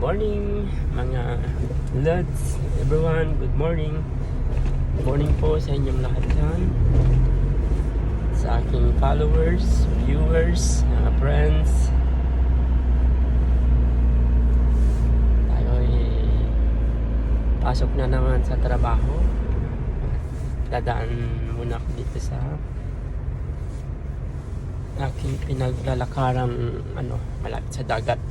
morning mga lods, everyone. Good morning. Good morning po sa inyong lahat dyan. Sa aking followers, viewers, mga friends. Tayo ay pasok na naman sa trabaho. Dadaan muna ako dito sa aking pinaglalakaran malapit sa dagat.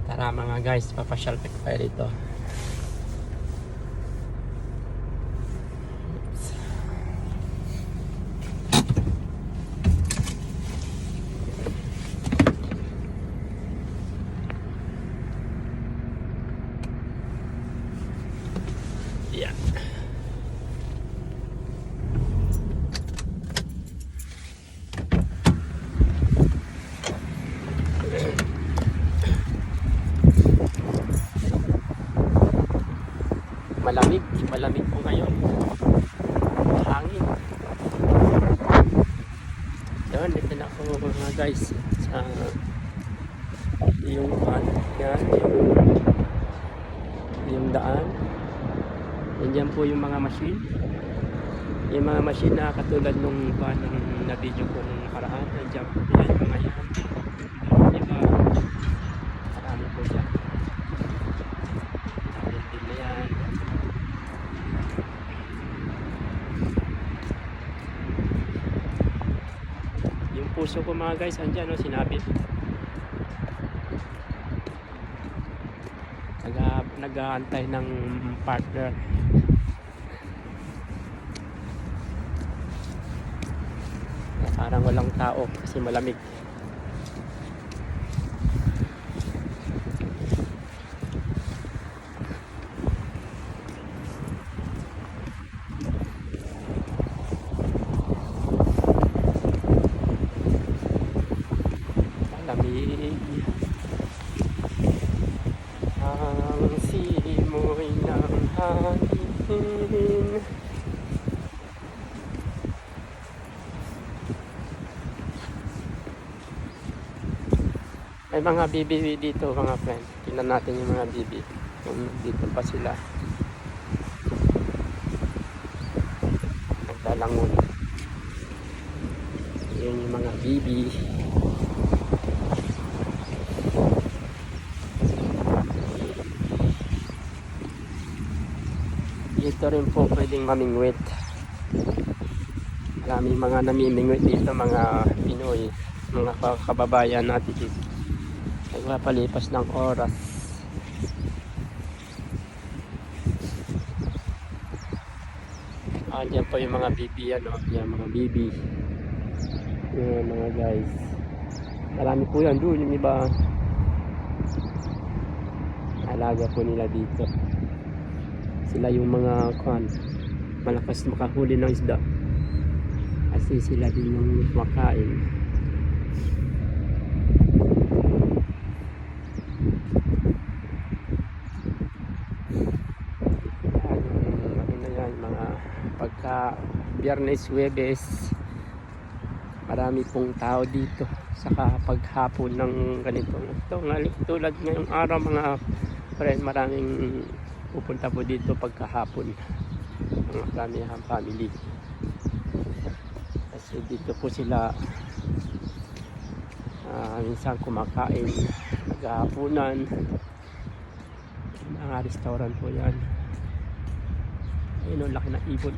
Tara mga guys, papasyal pa tayo dito. Yeah. Malamig po ngayon. Hangin. Doon, dito na ako mga guys sa yung yan, yung daan. Yan po yung mga machine. Yung mga machine na katulad nung na video ko nung nakaraan. Nandiyan po yan, mga yan. Diba? Marami po dyan. Din na yan. Yung puso ko mga guys, andyan no, sinabit. Nag-aantay ng partner. Parang walang tao kasi malamig. Malamig. Ang simoy ng hangin. May mga bibi dito mga friend. Tingnan natin yung mga bibi. Dito pa sila. Naglalangon. Yun yung mga bibi. Dito rin po pwedeng mamingwit. Maraming mga namimingwit dito, mga Pinoy, mga kababayan natin dito. Nagpapalipas ng oras. Diyan po yung mga bibi, yan mga bibi. Yan mga guys. Marami po yan doon, yung iba. Alaga po nila dito. Sila yung mga malakas makahuli ng isda. Kasi sila din yung makain. Pagka Biyernes, Huwebes, marami pong tao dito. Saka paghapon ng ganito. Ito nga, tulad ngayong araw mga friend, maraming pupunta po dito pagkahapon. Mga karamihan family. Kasi dito po sila minsan kumakain, naghahaponan. Mga restaurant po yan. Ayun, ang laki na ibon.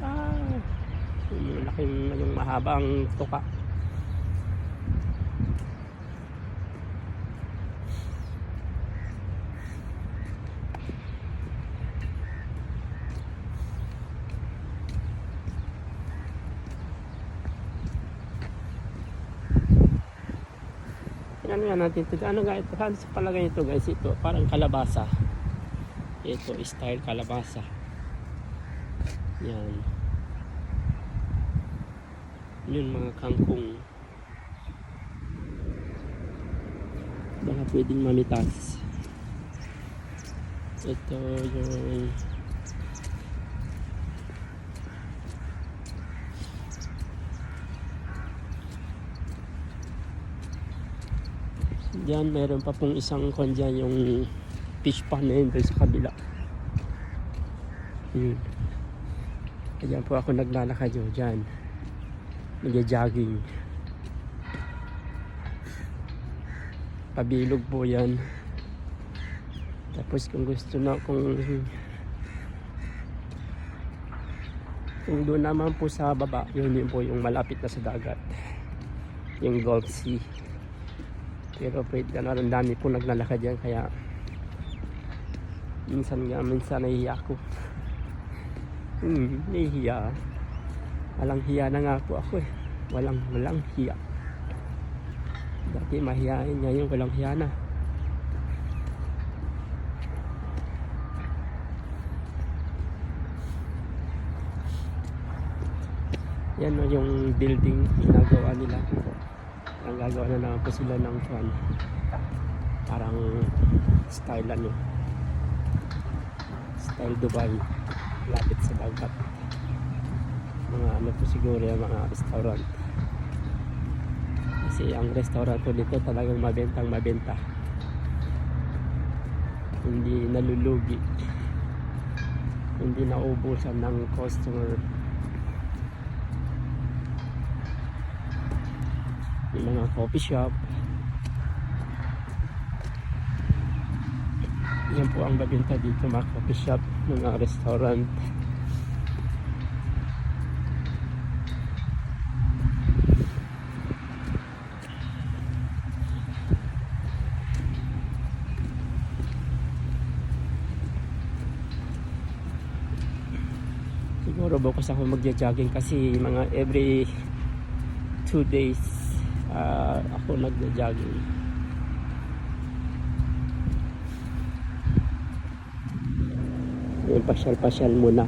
Yung laking, yung mahabang tuka. Ano yan natin ito? Ano nga ito? Ano sa palagay ito guys? Ito parang kalabasa. Ito style kalabasa. Yan. Yun mga kangkong. Baka pwedeng mamitas. Ito yung Diyan meron pa pong isang kon dyan, yung fish pond na yun doon sa kabila. Yun. Kaya po ako naglalakad yun dyan. Nag-jogging. Pabilog po yan. Tapos kung gusto na, kung doon naman po sa baba, yun po yung malapit na sa dagat. Yung Gulf Sea. Pero pwede na rin, dami po naglalakad yan, kaya minsan nahihiya ako. Nahihiya. Walang hiya na nga po ako eh. Walang hiya. Dati mahihain, ngayon walang hiya na. Yan no, yung building ginagawa nila. Ang gagawa na naman po sila ng fan. Parang style ano, style Dubai, lapit sa dagat. Mga ano po siguro yung mga restaurant. Kasi ang restaurant po dito talagang mabenta. Hindi nalulugi. Hindi naubusan ng customer. Yung mga coffee shop. Yan po ang babenta dito, mga coffee shop, mga restaurant. Siguro bukas ako magja-jogging kasi mga every 2 days ako nagja-jogging. Yung pasyal-pasyal muna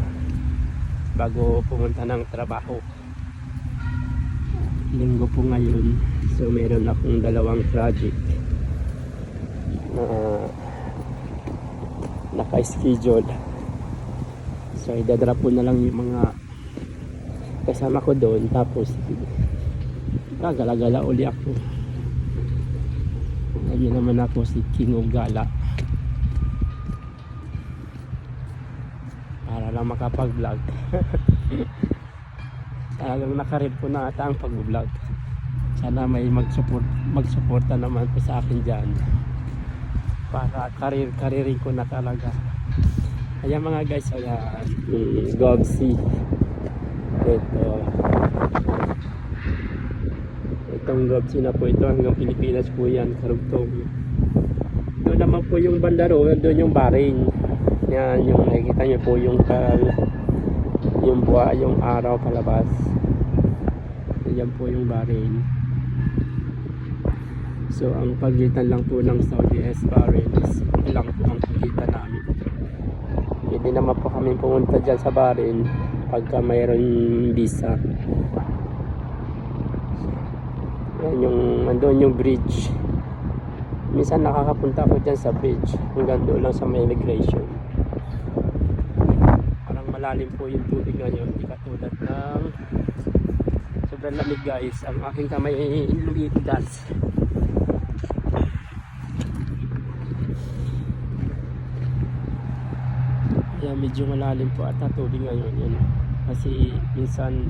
bago pumunta ng trabaho. Linggo po ngayon, so meron akong 2 project na naka-schedule. So idadrop ko na lang yung mga kasama ko doon, tapos gagala-gala uli ako. Lagi naman ako si King of Gala para lang makapag-vlog. Talagang nakareal po na ata ang pag-vlog. Sana may magsuporta naman po sa akin dyan para karirin ko na talaga. Kaya mga guys, ayan, Gulf Sea. Itong Gulf Sea na po ito, hanggang Pilipinas po yan, karugtong. Doon naman po yung bandaro, doon yung Bahrain. Yan, yung nakikita nyo po yung buwa, yung araw palabas. Yan po yung Bahrain. So ang pagitan lang po ng Saudi S Bahrain is lang po ang pagitan namin. Hindi naman po kami pumunta dyan sa Bahrain pagka mayroon visa. Yan yung andun yung bridge. Minsan nakakapunta ako dyan sa bridge, hanggang doon lang sa may immigration. Parang malalim po yung tubig ngayon, hindi katulad ng sobrang lamig guys. Ang aking kamay ay lumitas. Kaya medyo malalim po ata tubig ngayon yun. Kasi minsan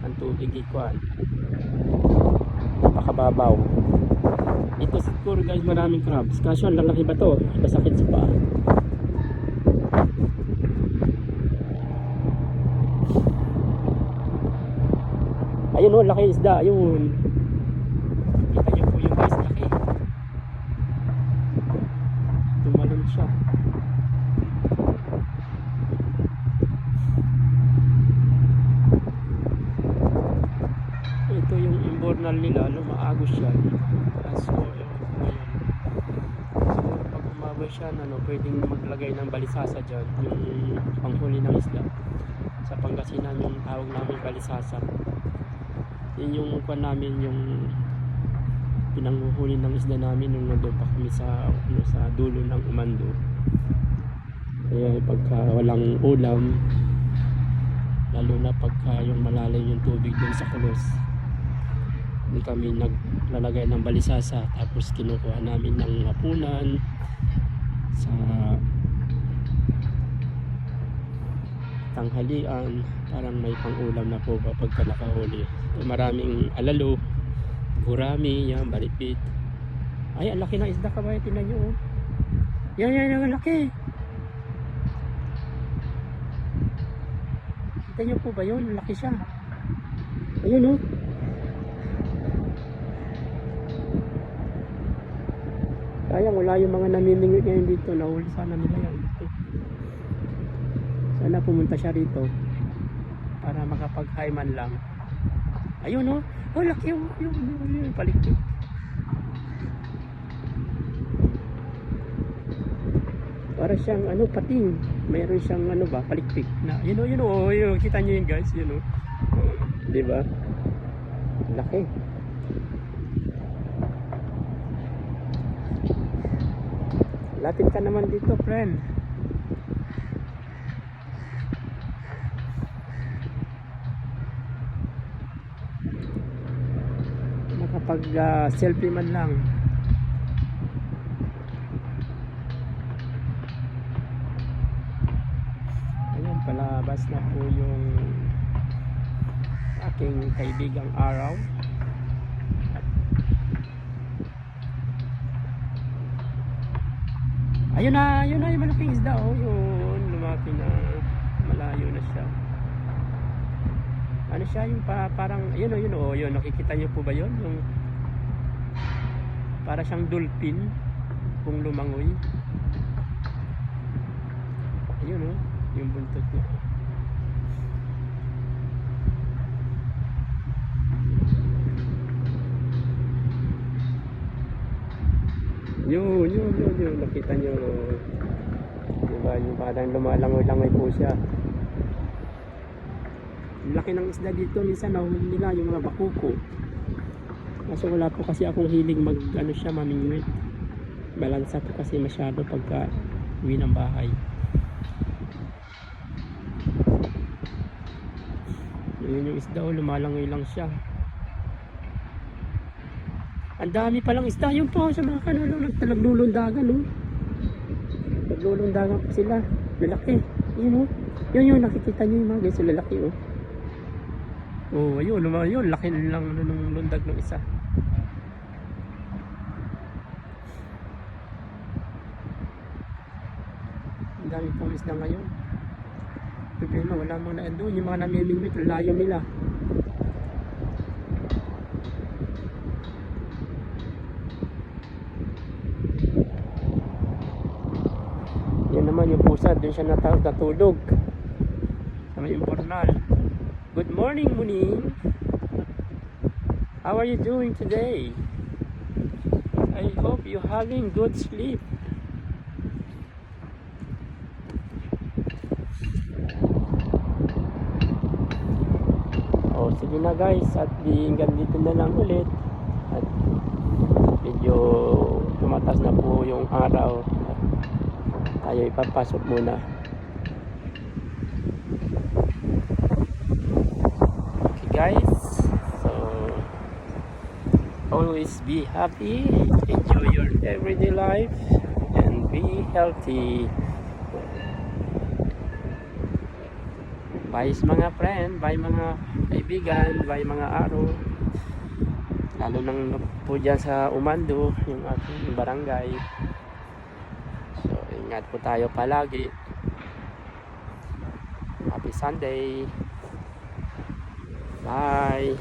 ang tubig ikuan napakababaw. Ito siguro guys maraming crabs. Kaso ang lalaki ba to? Masakit sa paa. Ayun o, laki isda. Ayun. Kita niyo po yung guys, laki. Tumalon siya. Ito yung imbornal nila, lumaagos siya. So, ayun. Siguro pag umabot siya, pwedeng maglagay ng balisasa dyan, yung panghuli ng isda. Sa Pangasinan yung tawag namin balisasa. Yun yung kuwan namin, yung pinanghuhuli ng isda namin nung nandun pa kami sa dulo ng Umando. Kaya pagka walang ulam, lalo na pagka yung malalim yung tubig dun sa Kulos, hindi kami naglalagay ng balisasa, tapos kinukuha namin ng hapunan sa tanghalian, parang may pang-ulam na po ba pagka nakahuli. Maraming alalo, gurami, yan, balipit. Ay, ang laki ng isda, kabayan, tingnan nyo. Oh. Yan, ang laki. Kita nyo po ba yun? Ang laki siya. Ayun, oh. Sayang, wala yung mga namimingwit ngayon dito. Nahuli sana nila yan. Sana pumunta siya rito para makapag-hi man lang. Ayun, oh. Oh, laki yung palikpik. Para siyang ano, pating. Mayroon siyang ano ba, palikpik na. Yun oh, kita niyo yun guys, yun oh. Di ba? Laki. Lapit ka naman dito, friend. Makapag selfie man lang. Ayan, palabas na po yung aking kaibigang araw. Ayun na yung malaking isda, oh. Yun, lumaki na, malayo na siya. Ano siya, yung parang, yun, nakikita niyo po ba yun? Yung para siyang dolphin kung lumangoy. Ayun, oh, yung buntot niya. Yun, nakita nyo, diba, yung parang lumalangoy-langoy po siya. Laki ng isda dito, minsan nahuli nila yung mga bakuko. Kaso wala po kasi akong hiling mamingwit. Balansa po kasi masyado pagka uwi ng bahay. Yun yung isda, lumalangoy lang siya. Ang dami palang isda, yun po sa mga kanalo, naglulundagan, oh. Naglulundagan po sila, lalaki. Yun, oh. Yun, nakikita nyo yung mga guys, lalaki, oh. Oh, ayun, laki lang nung lundag ng isa. Ang dami pong isda ngayon. Problema, wala mga na doon, yung mga namimingwit, layo nila. Yan naman yung pusa, doon siya natulog sa may imbornal. Good morning, Muning. How are you doing today? I hope you're having good sleep. Oh, sige na guys, at hanggang dito na lang ulit. At medyo tumatas na po yung araw. At tayo ipapasok muna. Guys, so always be happy, enjoy your everyday life, and be healthy. Bye mga friend, bye mga kaibigan, bye mga araw. Lalo nang po dyan sa Umando, yung ating barangay. So ingat po tayo palagi. Happy Sunday. Bye.